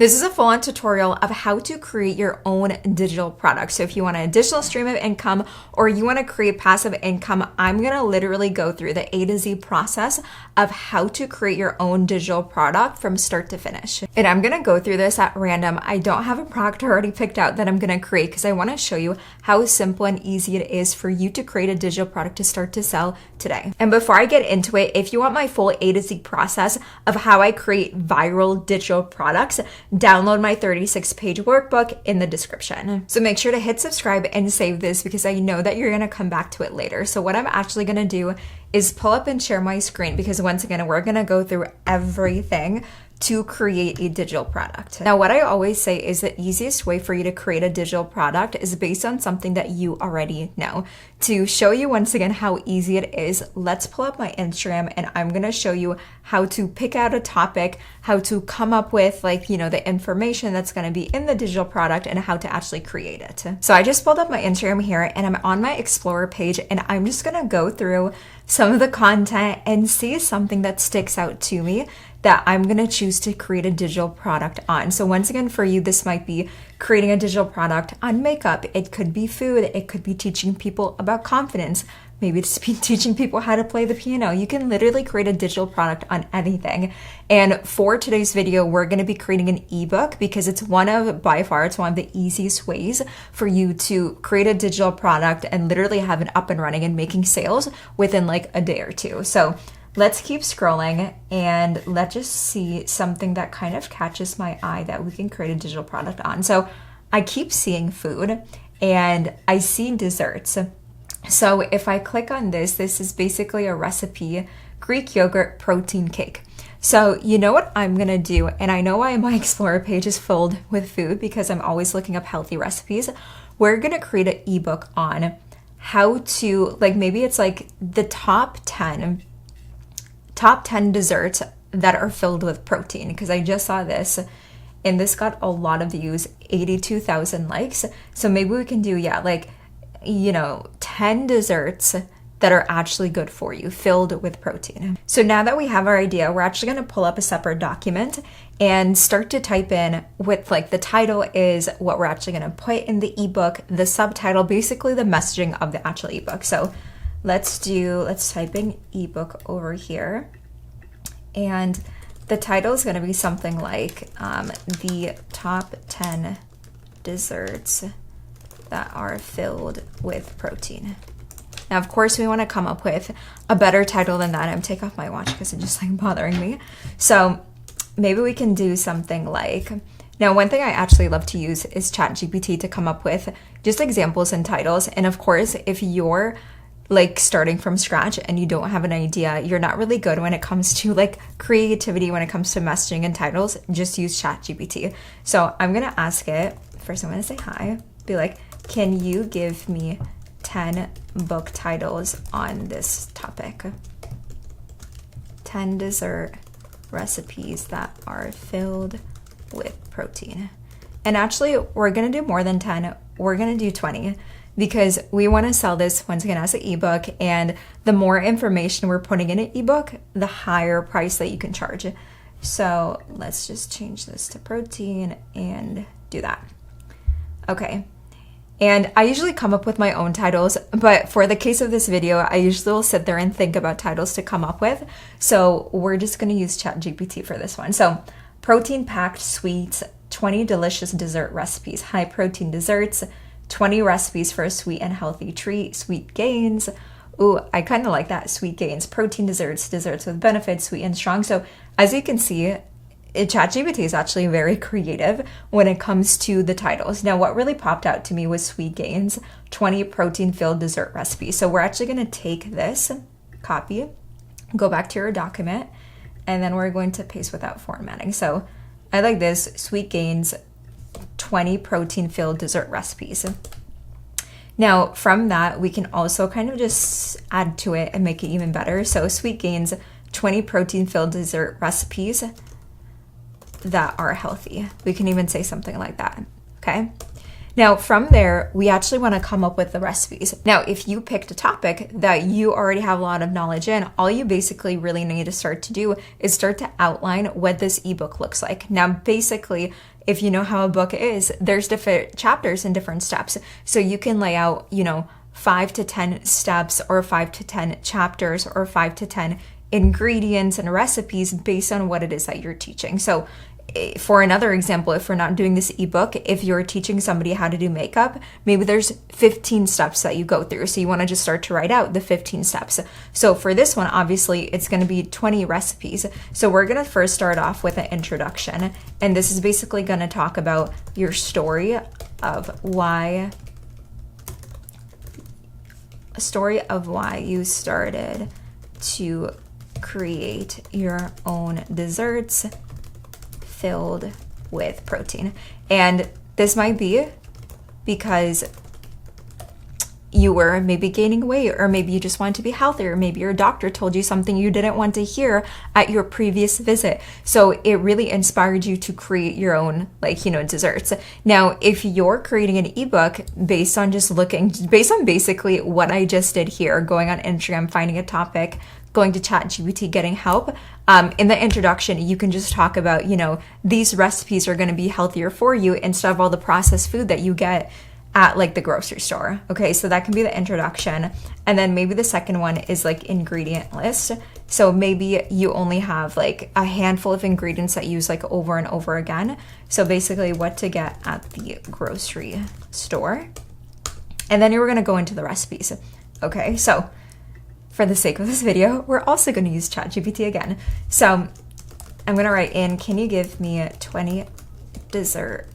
This is a full-on tutorial of how to create your own digital product. So if you want an additional stream of income or you want to create passive income, I'm going to literally go through the A to Z process of how to create your own digital product from start to finish. And I'm going to go through this at random. I don't have a product already picked out that I'm going to create because I want to show you how simple and easy it is for you to create a digital product to start to sell today. And before I get into it, if you want my full A to Z process of how I create viral digital products, download my 36-page workbook in the description. So make sure to hit subscribe and save this because I know that you're gonna come back to it later. So what I'm actually gonna do is pull up and share my screen because once again, we're gonna go through everything to create a digital product. Now, what I always say is the easiest way for you to create a digital product is based on something that you already know. To show you once again how easy it is, let's pull up my Instagram and I'm gonna show you how to pick out a topic, how to come up with the information that's gonna be in the digital product and how to actually create it. So I just pulled up my Instagram here and I'm on my Explorer page and I'm just gonna go through some of the content and see something that sticks out to me that I'm gonna choose to create a digital product on. So once again, for you, this might be creating a digital product on makeup. It could be food. It could be teaching people about confidence. Maybe it's teaching people how to play the piano. You can literally create a digital product on anything. And for today's video, we're gonna be creating an ebook because it's one of the easiest ways for you to create a digital product and literally have it up and running and making sales within like a day or two. So let's keep scrolling and let's just see something that kind of catches my eye that we can create a digital product on. So I keep seeing food and I see desserts. So if I click on this is basically a recipe, Greek yogurt protein cake. So you know what I'm gonna do, and I know why my Explorer page is filled with food because I'm always looking up healthy recipes. We're gonna create an ebook on how to, maybe it's like the top 10 desserts that are filled with protein, because I just saw this and this got a lot of views, 82,000 likes. So maybe we can do 10 desserts that are actually good for you, filled with protein. So now that we have our idea, we're actually gonna pull up a separate document and start to type in with the title is what we're actually gonna put in the ebook, the subtitle, basically the messaging of the actual ebook. So let's type in ebook over here. And the title is gonna be something like the top 10 desserts that are filled with protein. Now, of course, we want to come up with a better title than that. I'm take off my watch because it's just bothering me. So maybe we can do something now one thing I actually love to use is ChatGPT to come up with just examples and titles. And of course, if you're starting from scratch and you don't have an idea, you're not really good when it comes to creativity, when it comes to messaging and titles, just use ChatGPT. So I'm going to ask it, first I'm going to say hi, be like, can you give me 10 book titles on this topic? 10 dessert recipes that are filled with protein. And actually, we're gonna do more than 10. We're gonna do 20 because we wanna sell this once again as an ebook, and the more information we're putting in an ebook, the higher price that you can charge. So let's just change this to protein and do that. Okay. And I usually come up with my own titles, but for the case of this video, I usually will sit there and think about titles to come up with. So we're just gonna use ChatGPT for this one. So protein-packed sweets, 20 delicious dessert recipes, high protein desserts, 20 recipes for a sweet and healthy treat, sweet gains. Ooh, I kind of like that, sweet gains, protein desserts, desserts with benefits, sweet and strong. So as you can see, ChatGPT is actually very creative when it comes to the titles. Now, what really popped out to me was sweet gains, 20 protein-filled dessert recipes. So we're actually going to take this, copy, go back to your document, and then we're going to paste without formatting. So I like this, sweet gains, 20 protein-filled dessert recipes. Now, from that, we can also kind of just add to it and make it even better. So sweet gains, 20 protein-filled dessert recipes that are healthy. We can even say something like that, okay? Now, from there, we actually want to come up with the recipes. Now, if you picked a topic that you already have a lot of knowledge in, all you basically really need to start to do is start to outline what this ebook looks like. Now, basically, if you know how a book is, there's different chapters and different steps. So you can lay out, 5 to 10 steps or 5 to 10 chapters or 5 to 10 ingredients and recipes based on what it is that you're teaching. So for another example, if we're not doing this ebook, if you're teaching somebody how to do makeup, maybe there's 15 steps that you go through. So you want to just start to write out the 15 steps. So for this one, obviously, it's going to be 20 recipes. So we're going to first start off with an introduction. And this is basically going to talk about your story of why you started to create your own desserts filled with protein. And this might be because you were maybe gaining weight, or maybe you just want to be healthier. Maybe your doctor told you something you didn't want to hear at your previous visit. So it really inspired you to create your own, desserts. Now, if you're creating an ebook based on basically what I just did here, going on Instagram, finding a topic, going to ChatGPT, getting help, in the introduction, you can just talk about, these recipes are going to be healthier for you instead of all the processed food that you get at the grocery store. Okay, so that can be the introduction. And then maybe the second one is ingredient list. So maybe you only have a handful of ingredients that you use over and over again. So basically what to get at the grocery store. And then you're going to go into the recipes. Okay, so for the sake of this video, we're also going to use ChatGPT again. So I'm going to write in, can you give me 20 dessert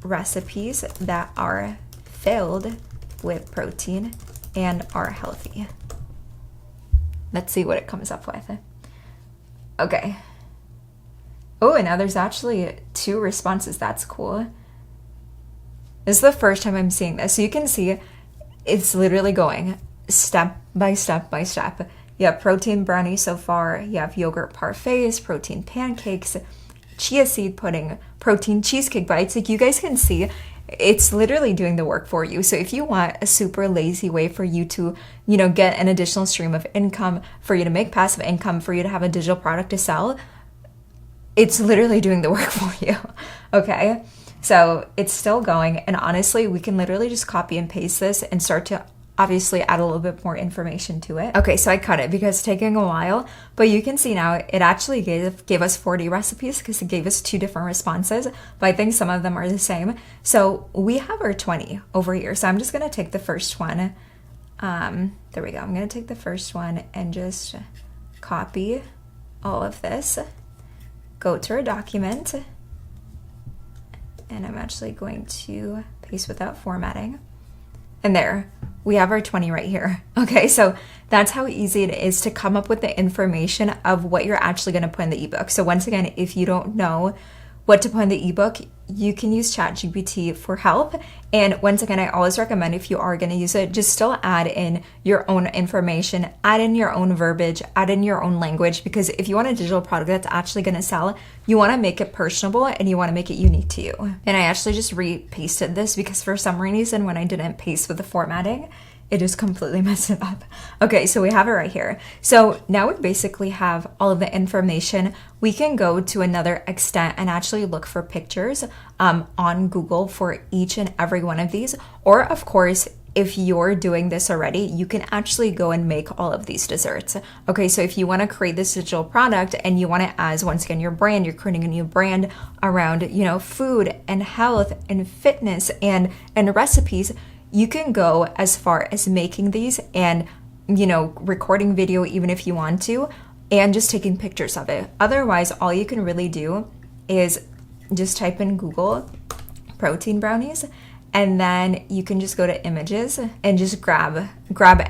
recipes that are filled with protein and are healthy? Let's see what it comes up with. Okay. Oh, and now there's actually 2 responses. That's cool. This is the first time I'm seeing this. So you can see it's literally going step by step by step. You have protein brownie so far. You have yogurt parfaits, protein pancakes, chia seed pudding, protein cheesecake bites. You guys can see it's literally doing the work for you. So if you want a super lazy way for you to, get an additional stream of income, for you to make passive income, for you to have a digital product to sell, it's literally doing the work for you. Okay. So it's still going. And honestly, we can literally just copy and paste this and start to obviously add a little bit more information to it. Okay, so I cut it because it's taking a while, but you can see now it actually gave us 40 recipes because it gave us 2 different responses, but I think some of them are the same. So we have our 20 over here. So I'm just gonna take the first one. There we go. I'm gonna take the first one and just copy all of this, go to our document, and I'm actually going to paste without formatting. And there, we have our 20 right here. Okay, so that's how easy it is to come up with the information of what you're actually going to put in the ebook. So once again, if you don't know what to put in the ebook, you can use ChatGPT for help. And once again, I always recommend, if you are going to use it, just still add in your own information, add in your own verbiage, add in your own language, because if you want a digital product that's actually going to sell, you want to make it personable and you want to make it unique to you. And I actually just re-pasted this because for some reason, when I didn't paste with the formatting, it just completely messed it up. Okay, so we have it right here. So now we basically have all of the information. We can go to another extent and actually look for pictures on Google for each and every one of these. Or of course, if you're doing this already, you can actually go and make all of these desserts. Okay, so if you want to create this digital product and you want it as, once again, your brand, you're creating a new brand around, food and health and fitness and recipes, you can go as far as making these and, recording video even if you want to, and just taking pictures of it. Otherwise, all you can really do is just type in Google protein brownies, and then you can just go to images and just grab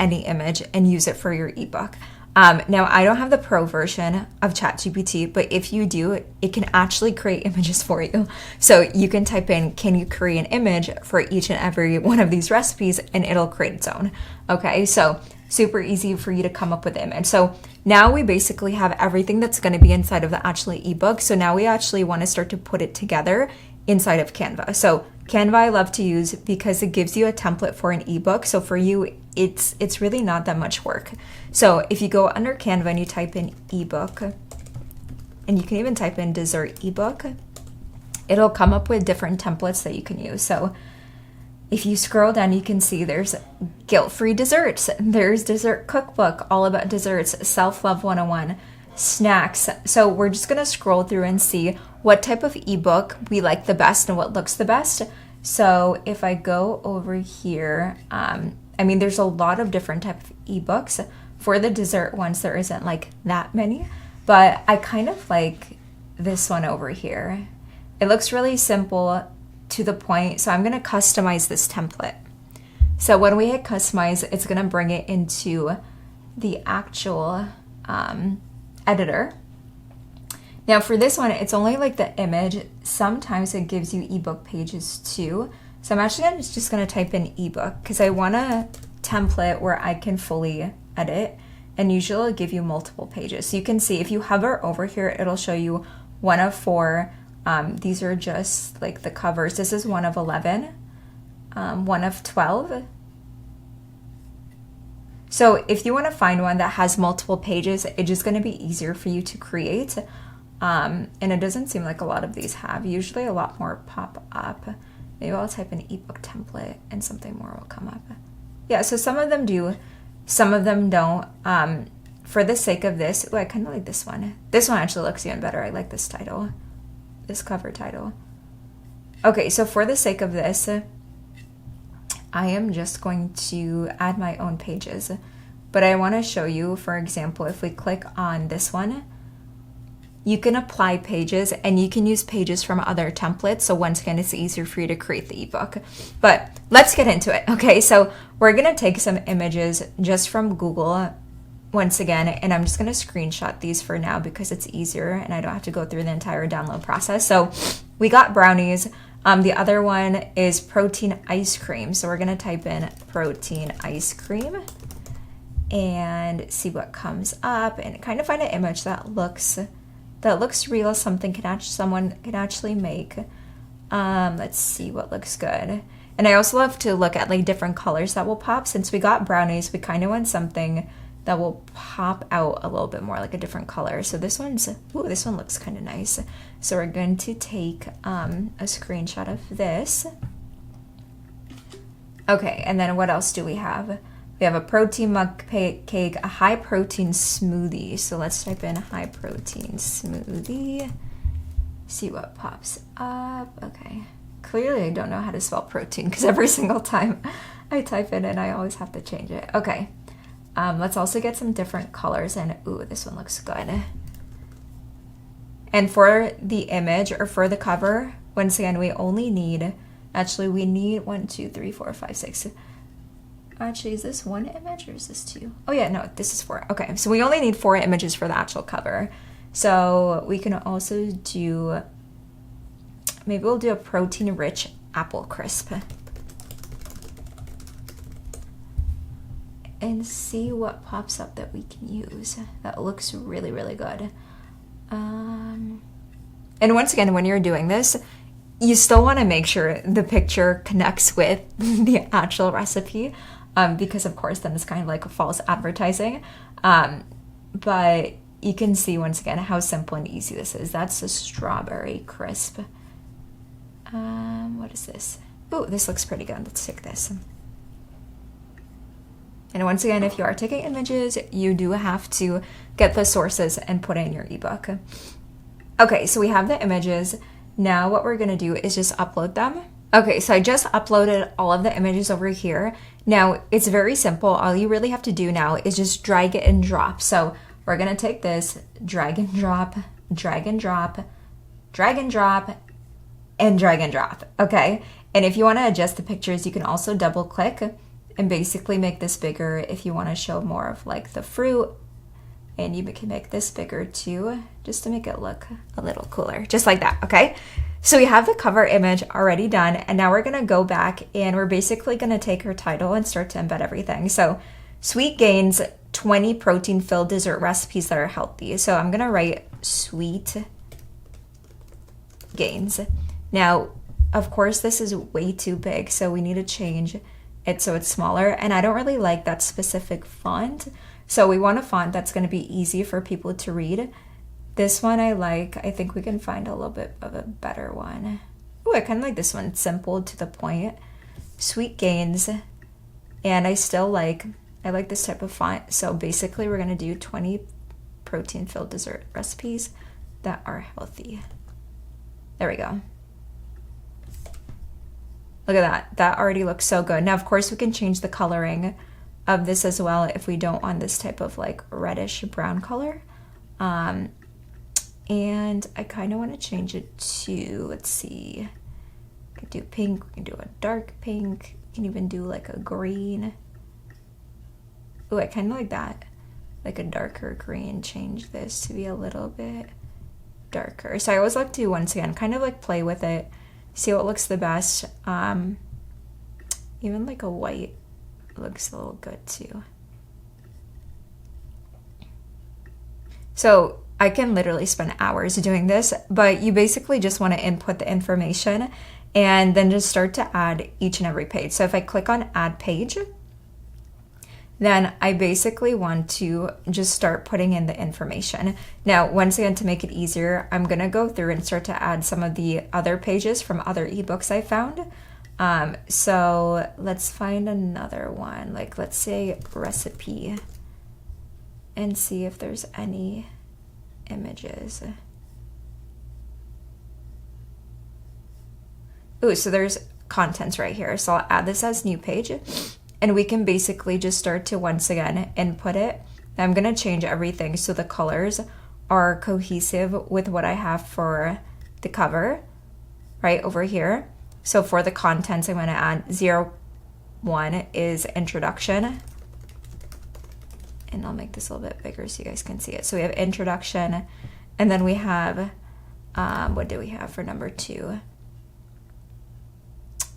any image and use it for your ebook. Now, I don't have the pro version of ChatGPT, but if you do, it can actually create images for you. So you can type in, can you create an image for each and every one of these recipes, and it'll create its own. Okay, so super easy for you to come up with the image. So now we basically have everything that's going to be inside of the actual ebook. So now we actually want to start to put it together inside of Canva. So Canva I love to use because it gives you a template for an ebook. So for you, it's really not that much work. So if you go under Canva and you type in ebook, and you can even type in dessert ebook, it'll come up with different templates that you can use. So if you scroll down, you can see there's guilt-free desserts, there's dessert cookbook, all about desserts, self-love 101, snacks. So we're just gonna scroll through and see what type of ebook we like the best and what looks the best. So if I go over here, I mean, there's a lot of different type of ebooks. For the dessert ones, there isn't like that many, but I kind of like this one over here. It looks really simple, to the point. So I'm going to customize this template. So when we hit customize, it's going to bring it into the actual editor. Now for this one, it's only like the image. Sometimes it gives you ebook pages too. So I'm actually just going to type in ebook because I want a template where I can fully edit, and usually it'll give you multiple pages. So you can see if you hover over here, it'll show you 1 of 4. These are just like the covers. This is 1 of 11, 1 of 12. So if you want to find one that has multiple pages, it's just going to be easier for you to create. And it doesn't seem like a lot of these have. Usually a lot more pop up. Maybe I'll type in ebook template and something more will come up. Yeah, so some of them do, some of them don't. For the sake of this, I kind of like this one. This one actually looks even better. I like this title. This cover title. Okay, so for the sake of this, I am just going to add my own pages. But I want to show you, for example, if we click on this one, you can apply pages and you can use pages from other templates. So once again, it's easier for you to create the ebook. But let's get into it. Okay, so we're going to take some images just from Google once again, and I'm just going to screenshot these for now because it's easier and I don't have to go through the entire download process. So we got brownies. The other one is protein ice cream. So we're going to type in protein ice cream and see what comes up and kind of find an image that looks real, something someone can actually make. Let's see what looks good. And I also love to look at like different colors that will pop. Since we got brownies, we kind of want something that will pop out a little bit more, like a different color. So this one looks kind of nice. So we're going to take a screenshot of this. Okay, and then what else do we have? We have a protein mug cake, a high protein smoothie. So let's type in high protein smoothie. See what pops up. Okay. Clearly I don't know how to spell protein because every single time I type it in, I always have to change it. Okay. Let's also get some different colors, and ooh, this one looks good. And for the image or for the cover, once again, we need 1, 2, 3, 4, 5, 6. Actually, is this 1 image or is this 2? Oh yeah, no, this is 4. Okay, so we only need 4 images for the actual cover. So we can also do, maybe we'll do a protein rich apple crisp. And see what pops up that we can use. That looks really, really good. And once again, when you're doing this, you still want to make sure the picture connects with the actual recipe, because of course then it's kind of like a false advertising. But you can see once again how simple and easy this is. That's a strawberry crisp. What is this? Ooh, this looks pretty good. Let's take this. And once again, if you are taking images, you do have to get the sources and put in your ebook. Okay, so we have the images. Now what we're gonna do is just upload them. Okay, so I just uploaded all of the images over here. Now it's very simple. All you really have to do now is just drag it and drop. So we're gonna take this, drag and drop, drag and drop, drag and drop, and drag and drop, okay? And if you wanna adjust the pictures, you can also double click and basically make this bigger if you want to show more of like the fruit, and you can make this bigger too, just to make it look a little cooler, just like that, okay? So we have the cover image already done, and now we're gonna go back and we're basically gonna take her title and start to embed everything. So Sweet Gains, 20 protein-filled dessert recipes that are healthy. So I'm gonna write Sweet Gains. Now, of course, this is way too big, so we need to change it so it's smaller. And I don't really like that specific font. So we want a font that's going to be easy for people to read. This one I like. I think we can find a little bit of a better one. Oh, I kind of like this one. It's simple, to the point. Sweet Gains. And I like this type of font. So basically we're going to do 20 protein-filled dessert recipes that are healthy. There we go. Look at that. That already looks so good. Now, of course, we can change the coloring of this as well if we don't want this type of like reddish brown color. And I kind of want to change it to, let's see, we can do pink, we can do a dark pink, we can even do like a green. Oh, I kind of like that, like a darker green. Change this to be a little bit darker. So I always like to, once again, kind of like play with it, see what looks the best. Even like a white looks a little good too. So I can literally spend hours doing this, but you basically just want to input the information and then just start to add each and every page. So if I click on add page, then I basically want to just start putting in the information. Now, once again, to make it easier, I'm gonna go through and start to add some of the other pages from other ebooks I found. So let's find another one, like let's say recipe, and see if there's any images. Ooh, so there's contents right here. So I'll add this as new page. And we can basically just start to, once again, input it. I'm going to change everything so the colors are cohesive with what I have for the cover right over here. So for the contents, I'm going to add 01 is introduction. And I'll make this a little bit bigger so you guys can see it. So we have introduction, and then we have, what do we have for number 2?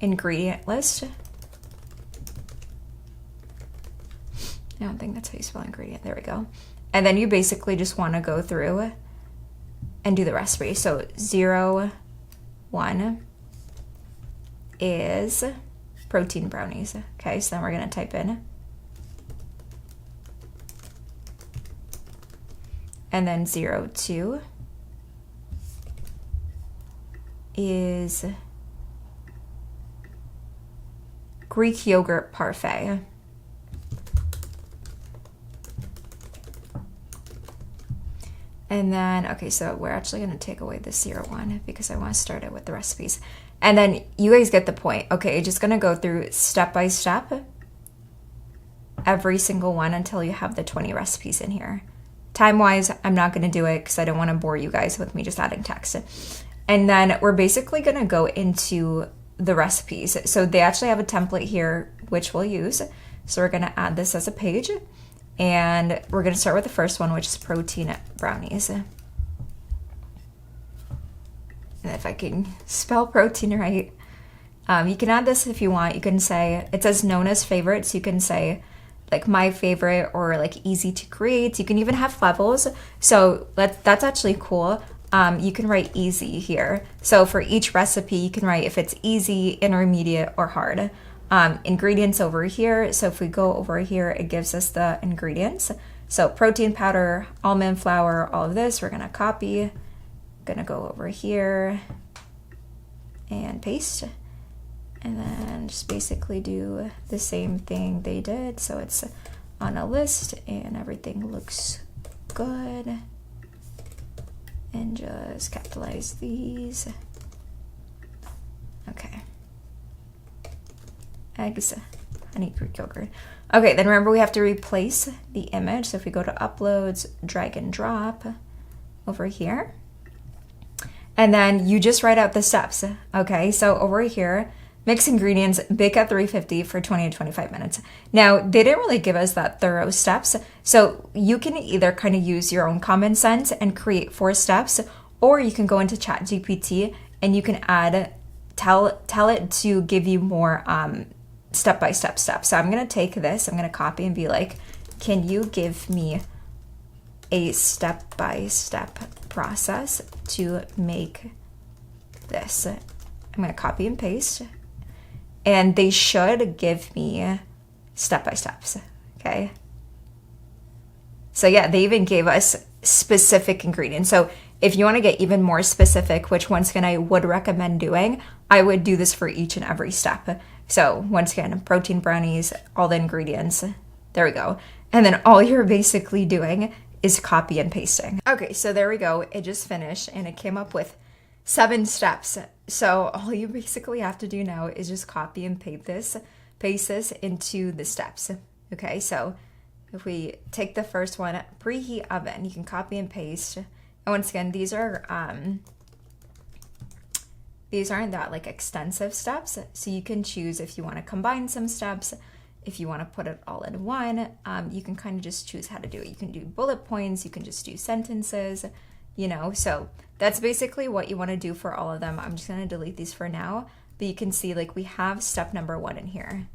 Ingredient list. I don't think that's how you spell ingredient. There we go. And then you basically just want to go through and do the recipe. So 01 is protein brownies. Okay, so then we're going to type in. And then 02 is Greek yogurt parfait. And then, okay, so we're actually going to take away the 01 because I want to start it with the recipes. And then you guys get the point. Okay, just going to go through step by step every single one until you have the 20 recipes in here. Time-wise, I'm not going to do it because I don't want to bore you guys with me just adding text. And then we're basically going to go into the recipes. So they actually have a template here, which we'll use. So we're going to add this as a page. And we're going to start with the first one, which is protein brownies. And if I can spell protein right, you can add this if you want. You can say, it says known as favorites. You can say like my favorite or like easy to create. You can even have levels. So that's actually cool. You can write easy here. So for each recipe, you can write if it's easy, intermediate, or hard. Ingredients over here. So if we go over here, it gives us the ingredients. So protein powder, almond flour, all of this, we're going to copy. Going to go over here and paste. And then just basically do the same thing they did. So it's on a list and everything looks good. And just capitalize these. Okay. Eggs, honey, Greek yogurt. Okay, then remember we have to replace the image. So if we go to uploads, drag and drop over here. And then you just write out the steps. Okay, so over here, mix ingredients, bake at 350 for 20 to 25 minutes. Now, they didn't really give us that thorough steps. So you can either kind of use your own common sense and create 4 steps, or you can go into ChatGPT and you can tell it to give you more step-by-step steps. So I'm going to take this, I'm going to copy and be like, can you give me a step-by-step process to make this? I'm going to copy and paste, and they should give me step-by-steps, okay? So yeah, they even gave us specific ingredients. So if you want to get even more specific, which once again I would recommend doing, I would do this for each and every step. So once again, protein brownies, all the ingredients, there we go. And then all you're basically doing is copy and pasting. Okay, so there we go. It just finished and it came up with 7 steps. So all you basically have to do now is just copy and paste this into the steps. Okay, so if we take the first one, preheat oven, you can copy and paste. And once again, these aren't that like extensive steps. So you can choose if you want to combine some steps, if you want to put it all in one. You can kind of just choose how to do it. You can do bullet points, you can just do sentences, you know. So that's basically what you want to do for all of them. I'm just going to delete these for now, but you can see like we have step number 1 in here.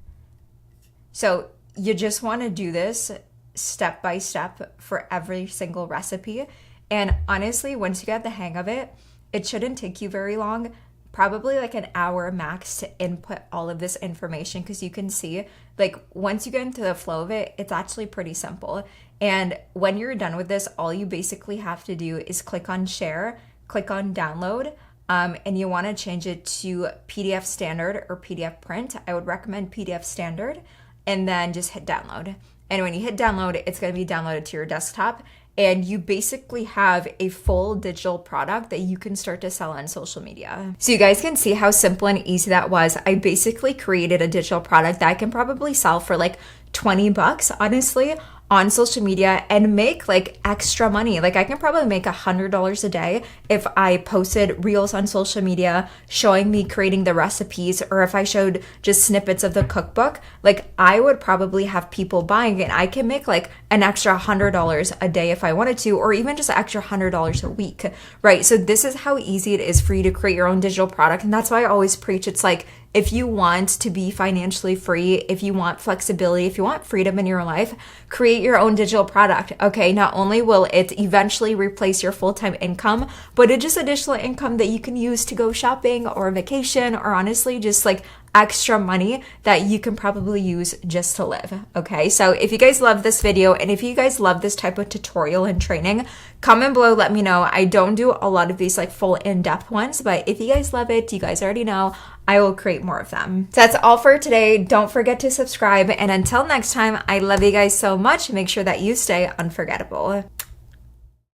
So you just want to do this step by step for every single recipe. And honestly, once you get the hang of it, it shouldn't take you very long, probably like an hour max to input all of this information, because you can see like once you get into the flow of it, it's actually pretty simple. And when you're done with this, all you basically have to do is click on share, click on download, and you want to change it to PDF standard or PDF print. I would recommend PDF standard, and then just hit download. And when you hit download, it's going to be downloaded to your desktop, and you basically have a full digital product that you can start to sell on social media. So you guys can see how simple and easy that was. I basically created a digital product that I can probably sell for like 20 bucks, honestly, on social media and make like extra money. Like I can probably make $100 a day if I posted reels on social media showing me creating the recipes, or if I showed just snippets of the cookbook. Like I would probably have people buying it, and I can make like an extra $100 a day if I wanted to, or even just an extra $100 a week, right? So this is how easy it is for you to create your own digital product. And that's why I always preach, it's like, if you want to be financially free, if you want flexibility, if you want freedom in your life, create your own digital product, okay? Not only will it eventually replace your full-time income, but it's just additional income that you can use to go shopping or vacation, or honestly, just like extra money that you can probably use just to live, okay? So if you guys love this video, and if you guys love this type of tutorial and training, comment below, let me know. I don't do a lot of these like full in-depth ones, but if you guys love it, you guys already know, I will create more of them. So that's all for today. Don't forget to subscribe, and until next time, I love you guys so much. Make sure that you stay unforgettable.